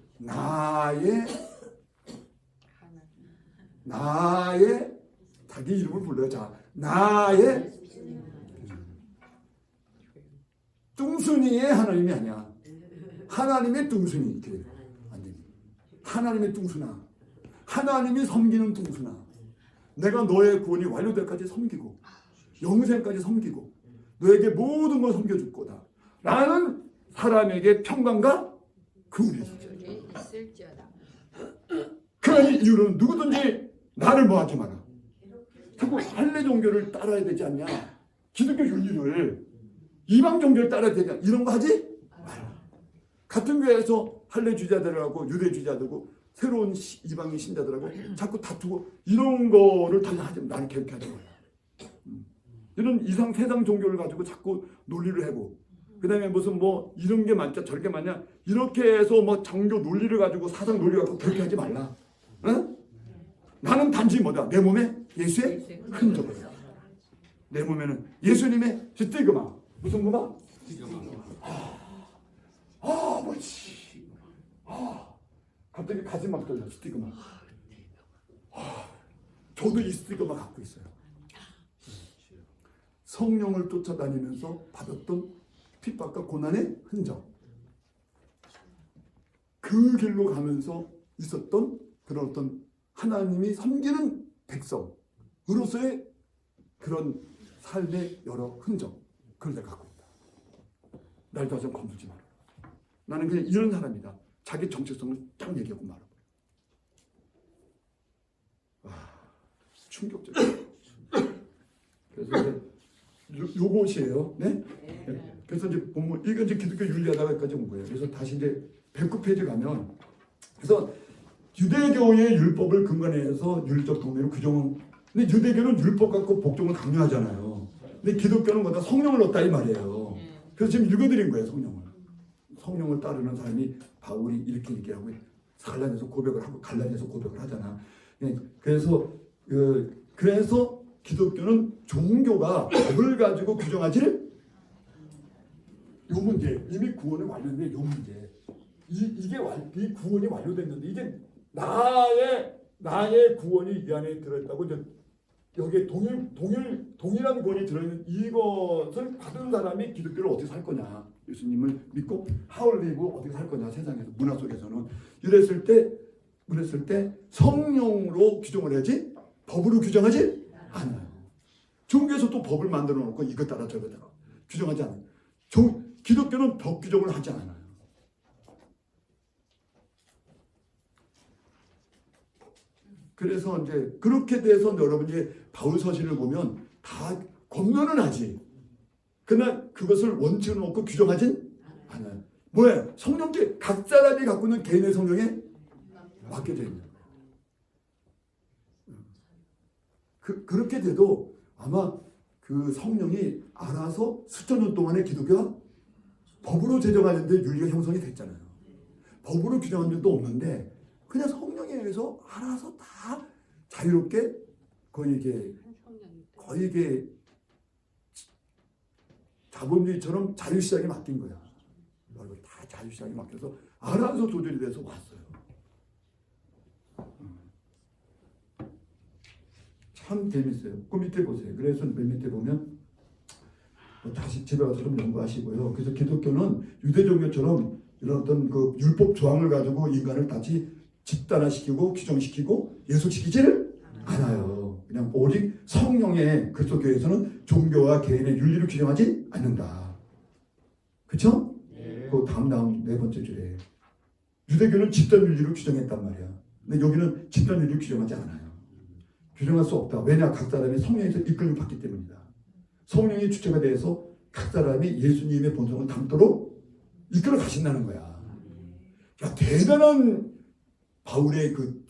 나의 자기 이름을 불러요. 자 나의 뚱순이의 하나님이 아니야. 하나님의 뚱순이 이렇게 안 돼. 하나님의 뚱순아. 하나님이 섬기는 뚱순아. 내가 너의 구원이 완료될 때까지 섬기고 영생까지 섬기고 너에게 모든 걸 섬겨줄 거다. 라는 사람에게 평강과 구원이 있을지어다. 그 이유는 누구든지 나를 뭐하지 마라. 자꾸 할례 종교를 따라야 되지 않냐. 기독교 윤리를 이방 종교를 따라야 되냐. 이런 거 하지 마라. 같은 교회에서 할례 주자들하고 유대 주자들하고 새로운 이방인 신자들하고 자꾸 다투고 이런 거를 다 하지 마. 나는 그렇게 하지 마라. 이런 이상 세상 종교를 가지고 자꾸 논리를 하고 그 다음에 무슨 뭐 이런 게 맞냐 저렇게 맞냐 이렇게 해서 뭐 종교 논리를 가지고 사상 논리 갖고 그렇게 하지 말라. 응? 나는 단지 뭐다? 내 몸에 예수의 흔적을. 내 몸에는 예수님의 스티그마. 무슨 구마? 뭐지? 갑자기 가슴 막 떨려. 스티그마. 저도 이 스티그마 갖고 있어요. 성령을 쫓아다니면서 받았던 핍박과 고난의 흔적. 그 길로 가면서 있었던 그런 어떤 하나님이 섬기는 백성으로서의 그런 삶의 여러 흔적. 그걸 내가 갖고 있다. 날 더 좀 건들지 마라. 나는 그냥 이런 사람이다. 자기 정체성을 딱 얘기하고 말아버려. 충격적이야. 그래서 이제 요것이에요. 네? 그래서 이제 본문 이거 이제 기독교 윤리하다가까지 온 거예요. 그래서 다시 이제 109페이지 가면 그래서 유대교의 율법을 근간해서 율적 동맹을 규정은 근데 유대교는 율법 갖고 복종을 강요하잖아요. 근데 기독교는 뭐다 성령을 얻다 이 말이에요. 그래서 지금 읽어드린 거예요. 성령을 따르는 사람이 바울이 이렇게 얘기하고 갈라디아서 고백을 하고 갈라디아서 고백을 하잖아. 그래서 기독교는 종교가 법을 가지고 규정하지를 요 문제 이미 구원이 완료됐는데 요 문제 이 구원이 완료됐는데 이제 나의 구원이 이 안에 들어있다고 이제 여기에 동일한 구원이 들어있는 이것을 받은 사람이 기독교를 어떻게 살 거냐 예수님을 믿고 하울리고 어떻게 살 거냐 세상에서 문화 속에서는 이랬을 때 성령으로 규정을 해야지 법으로 규정하지 않아요. 종교에서 또 법을 만들어 놓고 이것 따라 저것 따라 규정하지 않아요. 기독교는 법 규정을 하지 않아요. 그래서 이제 그렇게 돼서 여러분 이제 바울 서신을 보면 다 권면은 하지. 그러나 그것을 원칙을 놓고 규정하진 않아요. 뭐예요? 성령께 각 사람이 갖고 있는 개인의 성령에 맡겨져 있는 거예요. 그렇게 돼도 아마 그 성령이 알아서 수천 년 동안의 기독교가 법으로 제정하는데 윤리가 형성이 됐잖아요. 법으로 규정한 적도 없는데 그냥 성령에 의해서 알아서 다 자유롭게 거의 이게 자본주의처럼 자유시장에 맡긴 거야. 여러분 다 자유시장에 맡겨서 알아서 조절이 돼서 왔어요. 참 재밌어요. 그 밑에 보세요. 그래서 맨 밑에 보면 다시 집에 가서 좀 연구하시고요. 그래서 기독교는 유대 종교처럼 이런 어떤 그 율법 조항을 가지고 인간을 다시 집단화시키고 규정시키고 예속시키지를 않아요. 그냥 오직 성령의 그리스도교에서는 종교와 개인의 윤리를 규정하지 않는다. 그렇죠? 네. 그 다음 네 번째 줄에 유대교는 집단 윤리를 규정했단 말이야. 근데 여기는 집단 윤리를 규정하지 않아요. 규정할 수 없다. 왜냐? 각 사람이 성령에서 이끌림을 받기 때문이다. 성령의 주체가 돼서 각 사람이 예수님의 본성을 담도록 이끌어 가신다는 거야. 야, 대단한 바울의 그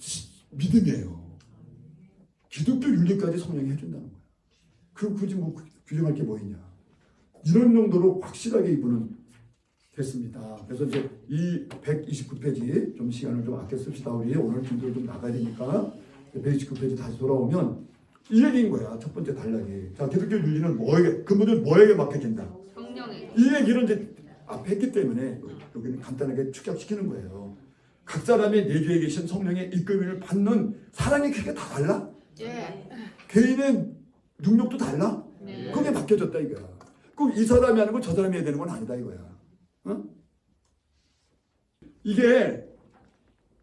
믿음이에요. 기독교 윤리까지 성령이 해준다는 거야. 그 굳이 뭐 규정할 게 뭐 있냐. 이런 정도로 확실하게 이분은 됐습니다. 그래서 이제 이 129페이지 좀 시간을 좀 아껴 씁시다. 우리 오늘 분들 좀 나가야 되니까 129페이지 다시 돌아오면 이 얘기인 거야. 첫 번째 단락이. 자, 기독교 윤리는 뭐에게, 근본은 뭐에게 맡겨진다. 성령에게. 이 얘기는 이제 앞에 했기 때문에 여기는 간단하게 축약시키는 거예요. 각 사람이 내주에 계신 성령의 이끌림을 받는 사랑의 크기가 다 달라. 예. 개인의 능력도 달라. 네. 그게 맡겨졌다 이거야. 꼭 이 사람이 하는 거 저 사람이 해야 되는 건 아니다 이거야. 어? 이게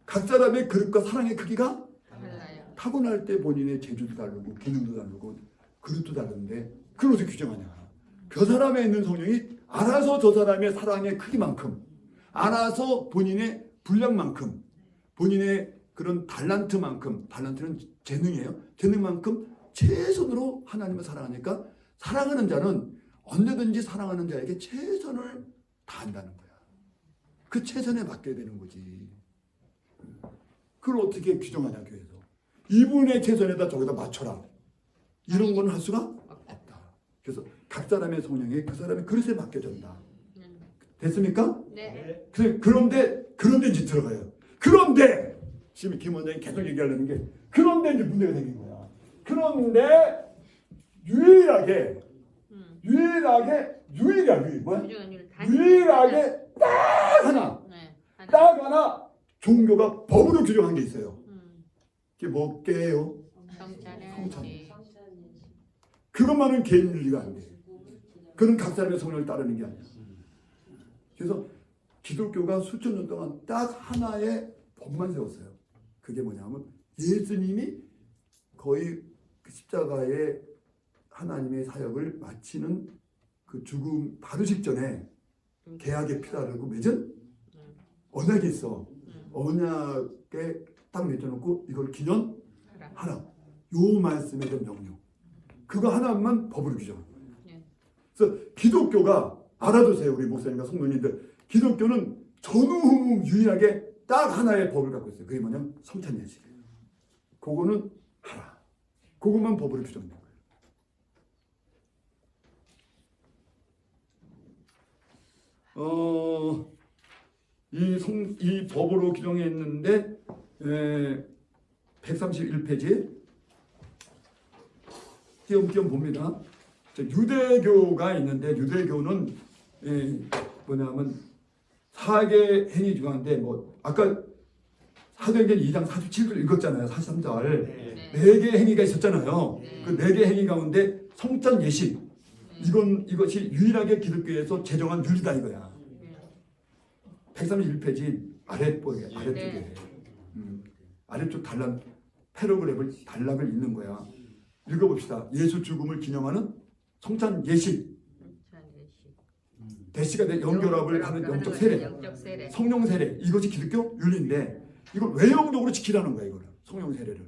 각 사람의 그릇과 사랑의 크기가 달라요. 타고날 때 본인의 재주도 다르고 기능도 다르고 그릇도 다른데 그걸 어떻게 규정하냐. 그 사람에 있는 성령이 알아서 저 사람의 사랑의 크기만큼 알아서 본인의 분량만큼 본인의 그런 달란트만큼, 달란트는 재능이에요. 재능만큼 최선으로 하나님을 사랑하니까 사랑하는 자는 언제든지 사랑하는 자에게 최선을 다한다는 거야. 그 최선에 맡겨야 되는 거지. 그걸 어떻게 규정하냐 교회에서. 이분의 최선에다 저기다 맞춰라. 이런 건 할 수가 없다. 그래서 각 사람의 성령이 그 사람의 그릇에 맡겨진다. 됐습니까? 네. 그런데 이제 들어가요. 그런데 지금 김 원장이 계속 얘기하려는 게 그런데 이제 문제가 생긴 거야. 그런데 유일하게 딱 하나 네. 딱 하나 종교가 법으로 규정한 게 있어요. 그게 뭐게요? 성찬. 그것만은 개인 윤리가 안 돼. 그건 각 사람의 성령을 따르는 게 아니야. 그래서 기독교가 수천 년 동안 딱 하나의 법만 세웠어요. 그게 뭐냐면 예수님이 거의 그 십자가의 하나님의 사역을 마치는 그 죽음 바로 직전에 계약의 피를 흘리고 맺은 언약이 있어. 언약에 딱 맺어놓고 이걸 기념하라. 요 말씀에 대한 명령. 그거 하나만 법으로 규정한 거예요. 그래서 기독교가 알아두세요. 우리 목사님과 성도님들. 기독교는 전후후무 유일하게 딱 하나의 법을 갖고 있어요. 그게 뭐냐면 성찬 예식이에요. 그거는 하라. 그것만 법으로 규정된 거예요. 이 법으로 규정했는데 131페이지 띄엄띄엄 봅니다. 유대교가 있는데 유대교는 뭐냐면 사계 행위 중인데 뭐 아까 사도행전 2장 47절 읽었잖아요. 43절. 네 개 행위가 있었잖아요. 그 네 개 행위 가운데 성찬 예식 이것이 유일하게 기독교에서 제정한 윤리다 이거야. 131페이지 아래쪽에 아래쪽 단락을 읽는 거야. 읽어봅시다. 예수 죽음을 기념하는 성찬 예식. 대시가 돼 연결합을 하는 영적 세례, 영적 세례. 성령 세례, 이것이 기독교 윤리인데 이걸 외형적으로 지키라는 거예요. 이거를 성령 세례를.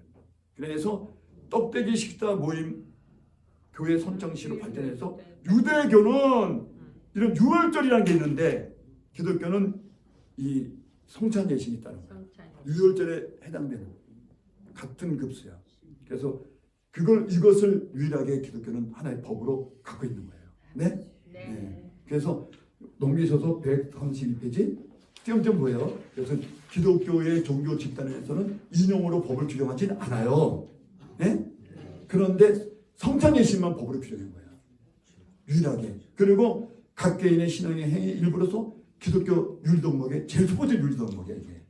그래서 떡대기 식사 모임 교회 선정시로 발전해서 유대교는 이런 유월절이라는 게 있는데 기독교는 이 성찬 예식이 있다는 거예요. 유월절에 해당되는 같은 급수야. 그래서 이것을 유일하게 기독교는 하나의 법으로 갖고 있는 거예요. 네? 네. 그래서 농기서서 132페이지 띄엄띄엄 보여요. 그래서 기독교의 종교 집단에서는 인용으로 법을 규정하지는 않아요. 네? 그런데 성찬 예식만 법으로 규정한 거예요. 유일하게. 그리고 각 개인의 신앙의 행위 일부로서 기독교 윤리덕목의 제일 첫 번째 윤리덕목이야 이게.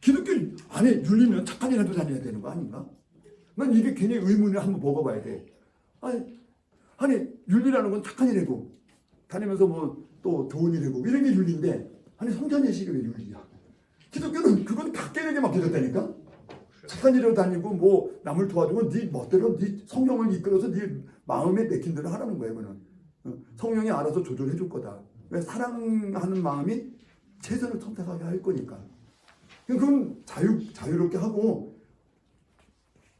기독교 안에 윤리는 착한 일라도 다녀야 되는 거 아닌가? 난 이게 괜히 의문을 한번 먹어봐야 돼. 아니 윤리라는 건 착한 일이고 다니면서 뭐 또 좋은 일이고 이런 게 윤리인데 아니 성찬 예식이 왜 윤리야? 기독교는 그건 각계에게 맡겨졌다니까. 착한 일로 다니고 뭐 남을 도와주고 네 멋대로 네 성령을 이끌어서 네 마음에 내킨 대로 하라는 거예요. 그는 성령이 알아서 조절해 줄 거다. 왜 사랑하는 마음이 최선을 선택하게 할 거니까. 그건 자유롭게 하고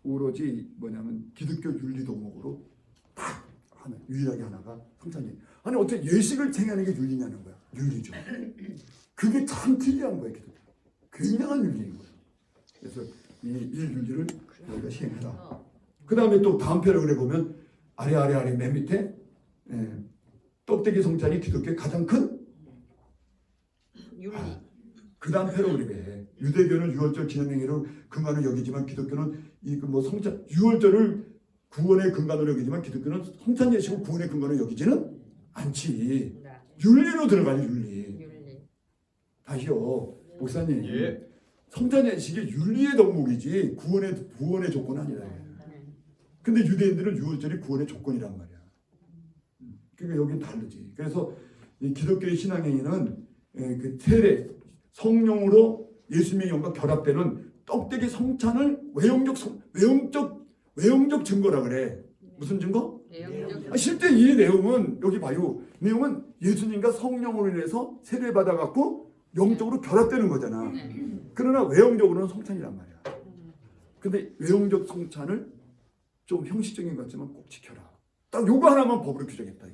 오로지 뭐냐면 기독교 윤리 덕목으로 딱 하나 유일하게 하나가 성찬이. 아니 어떻게 예식을 챙겨하는 게 윤리냐는 거야. 윤리죠. 그게 참 특이한 거예요. 기독교. 굉장한 윤리인 거예요. 그래서 이 윤리를 우리가 시행해라. 그 다음에 또 다음 패러그램에 보면 아래 맨 밑에 떡대기 성찬이 기독교의 가장 큰 윤리. 그 다음 패러그램에 유대교는 유월절 기념행위를 근간으로 여기지만 기독교는 이 뭐 성찬 유월절을 구원의 근간으로 여기지만 기독교는 성찬 예식을 구원의 근간으로 여기지는 않지. 윤리로 들어가니 윤리. 다시요, 목사님. 예. 성찬 예식이 윤리의 덕목이지 구원의 조건 아니라. 근데 유대인들은 유월절이 구원의 조건이란 말이야. 그러니까 여긴 다르지. 그래서 이 기독교의 신앙행위는 그 세례, 성령으로 예수님의 영과 결합되는 떡대기 성찬을 외형적 증거라 그래. 무슨 증거? 실제 이 내용은 여기 봐요. 내용은 예수님과 성령으로 인해서 세례받아 갖고 영적으로 결합되는 거잖아. 그러나 외형적으로는 성찬이란 말이야. 근데 외형적 성찬을 좀 형식적인 것 같지만 꼭 지켜라. 딱 요거 하나만 법으로 규정했다.